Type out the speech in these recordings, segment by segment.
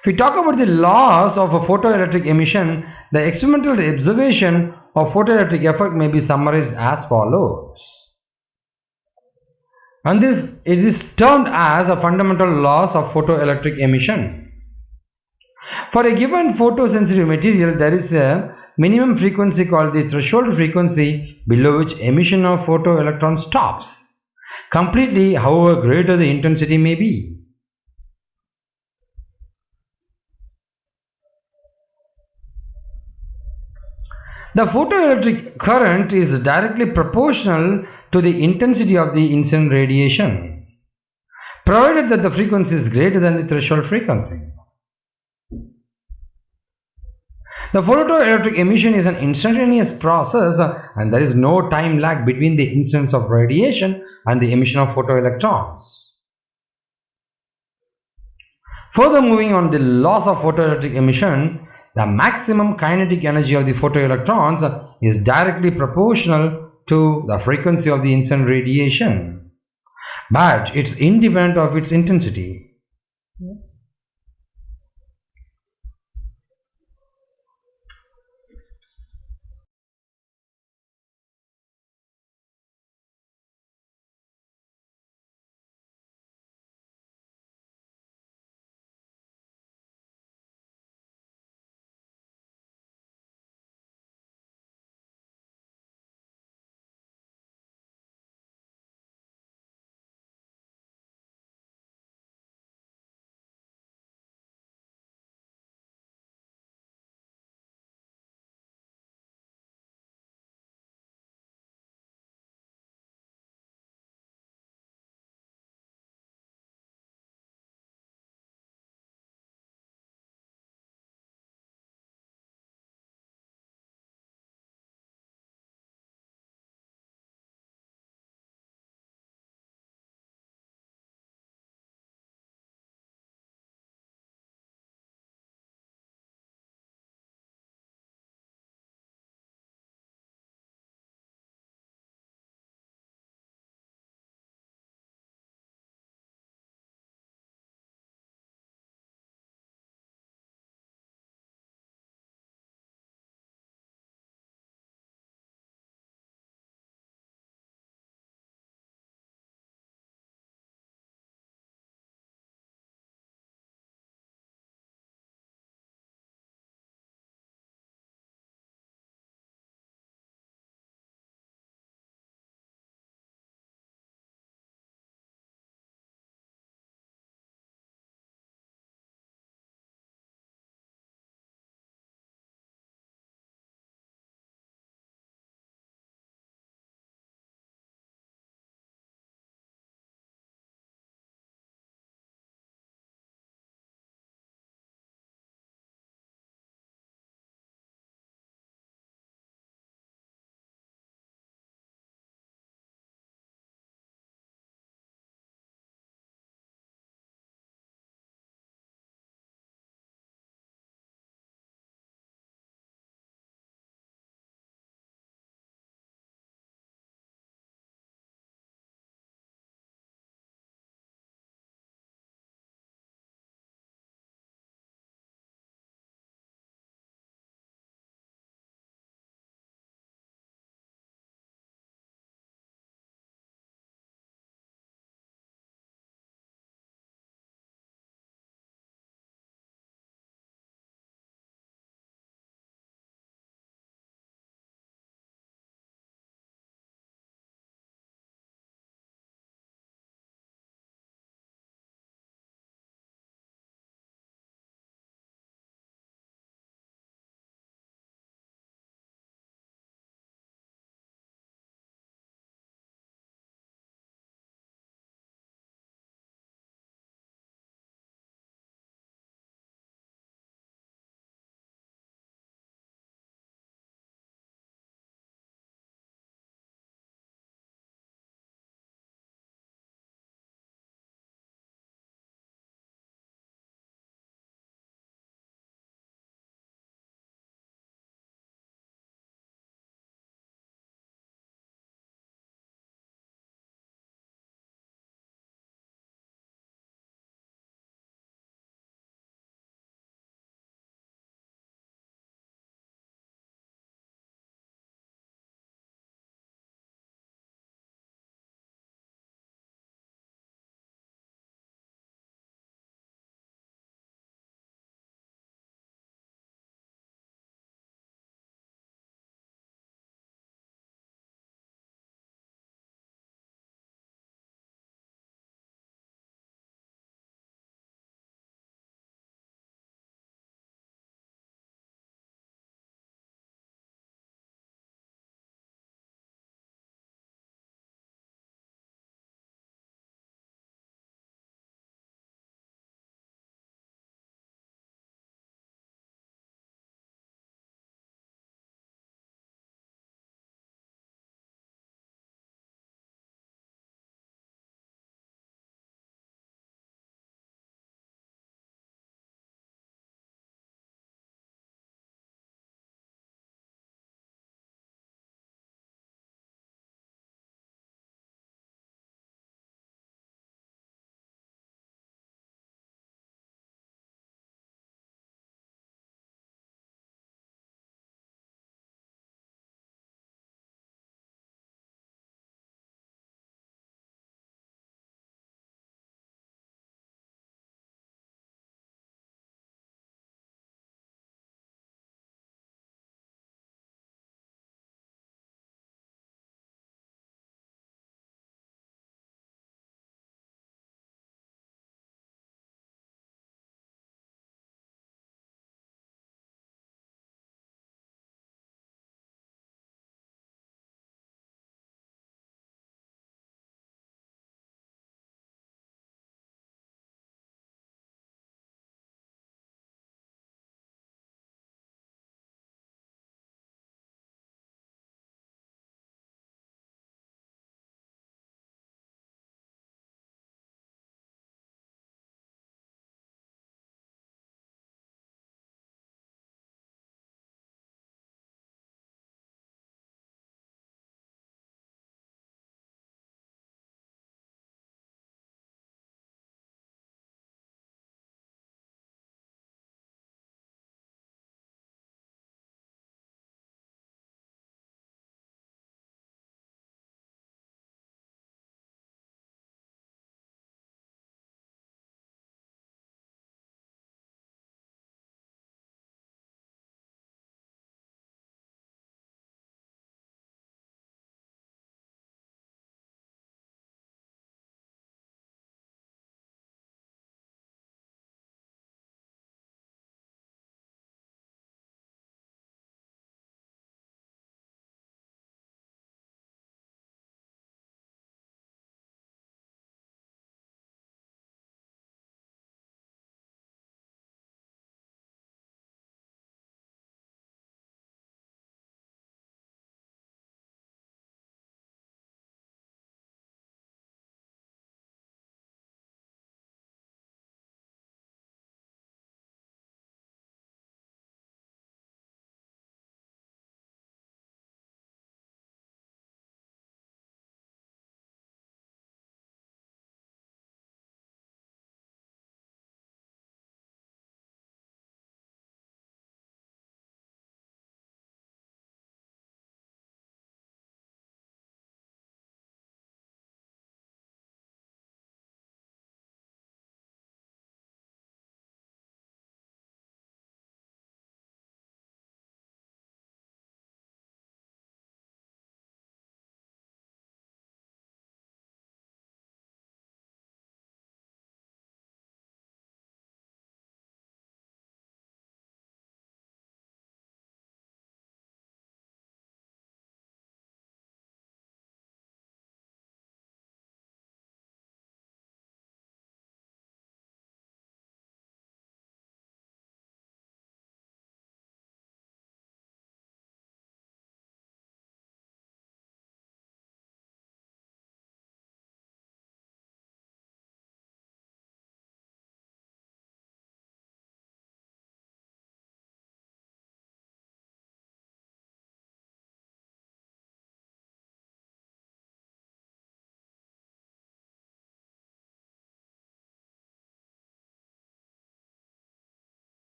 If we talk about the laws of a photoelectric emission, the experimental observation of photoelectric effect may be summarized as follows. And it is termed as a fundamental laws of photoelectric emission. For a given photosensitive material, there is a minimum frequency called the threshold frequency below which emission of photoelectrons stops completely, however greater the intensity may be. The photoelectric current is directly proportional to the intensity of the incident radiation, provided that the frequency is greater than the threshold frequency. The photoelectric emission is an instantaneous process and there is no time lag between the incidence of radiation and the emission of photoelectrons. Further, moving on the laws of photoelectric emission, the maximum kinetic energy of the photoelectrons is directly proportional to the frequency of the incident radiation, but it's independent of its intensity.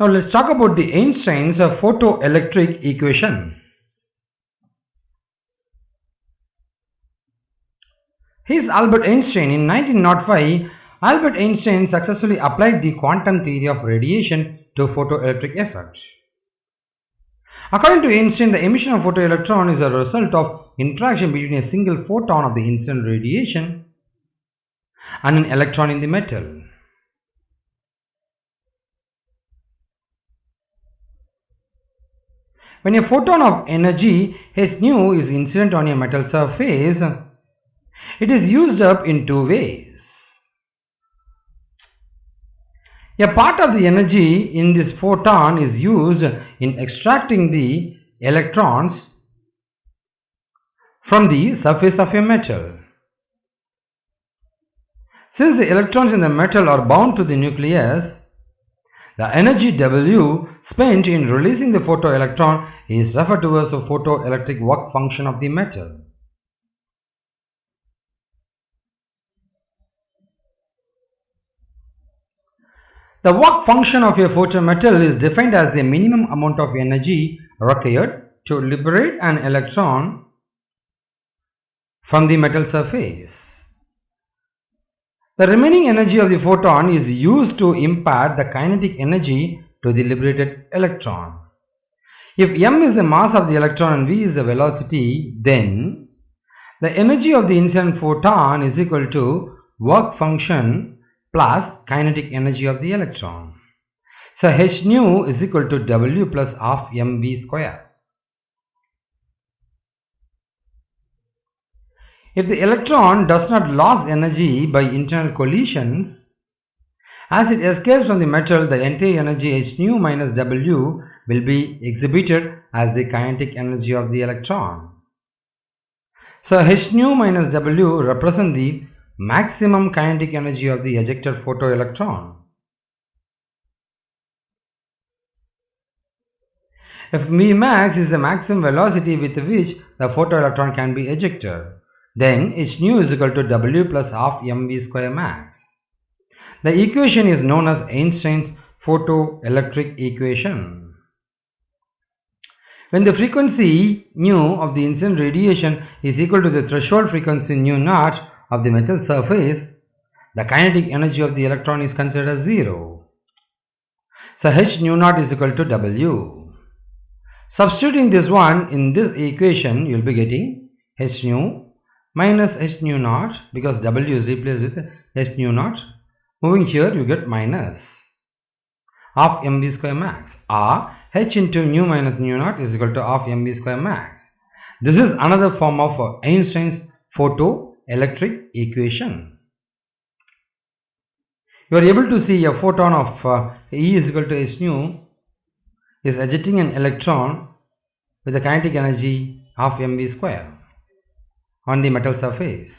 Now let's talk about the Einstein's photoelectric equation. Here's Albert Einstein. In 1905, Albert Einstein successfully applied the quantum theory of radiation to photoelectric effect. According to Einstein, the emission of photoelectron is a result of interaction between a single photon of the incident radiation and an electron in the metal. When a photon of energy h nu is incident on a metal surface, it is used up in two ways. A part of the energy in this photon is used in extracting the electrons from the surface of a metal. Since the electrons in the metal are bound to the nucleus, the energy W spent in releasing the photoelectron is referred to as the photoelectric work function of the metal. The work function of a photometal is defined as the minimum amount of energy required to liberate an electron from the metal surface. The remaining energy of the photon is used to impart the kinetic energy to the liberated electron. If m is the mass of the electron and v is the velocity, then the energy of the incident photon is equal to work function plus kinetic energy of the electron. So h nu is equal to W plus half mv square. If the electron does not lose energy by internal collisions, as it escapes from the metal, the entire energy h nu minus W will be exhibited as the kinetic energy of the electron. So h nu minus W represents the maximum kinetic energy of the ejected photoelectron. If Vmax is the maximum velocity with which the photoelectron can be ejected, then h nu is equal to W plus half mv square max. The equation is known as Einstein's photoelectric equation. When the frequency nu of the incident radiation is equal to the threshold frequency nu naught of the metal surface, the kinetic energy of the electron is considered as 0. So h nu naught is equal to W. Substituting this one in this equation, you will be getting h nu minus h nu naught, because W is replaced with h nu naught. Moving here, you get minus half mv square max, or h into nu minus nu naught is equal to half mv square max. This is another form of Einstein's photoelectric equation. You are able to see a photon of E is equal to h nu is ejecting an electron with a kinetic energy half mv square on the metal surface.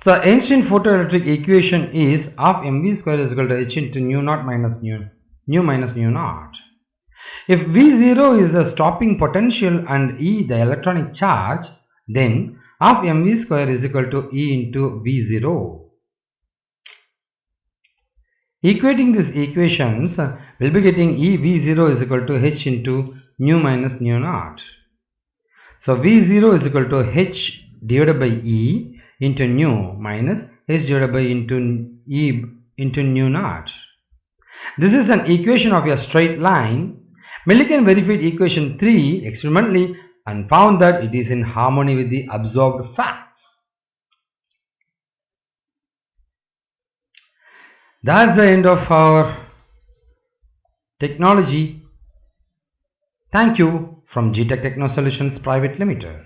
So the Einstein photoelectric equation is half mv square is equal to h into nu naught minus nu minus nu naught. If V0 is the stopping potential and E the electronic charge, then half mv square is equal to E into V0. Equating these equations, we will be getting E V0 is equal to h into nu minus nu naught. So V0 is equal to h divided by E into nu minus h divided by into E into nu naught. This is an equation of a straight line. Millikan verified equation 3 experimentally and found that it is in harmony with the observed facts. That's the end of our technology. Thank you from GTech Techno Solutions Private Limited.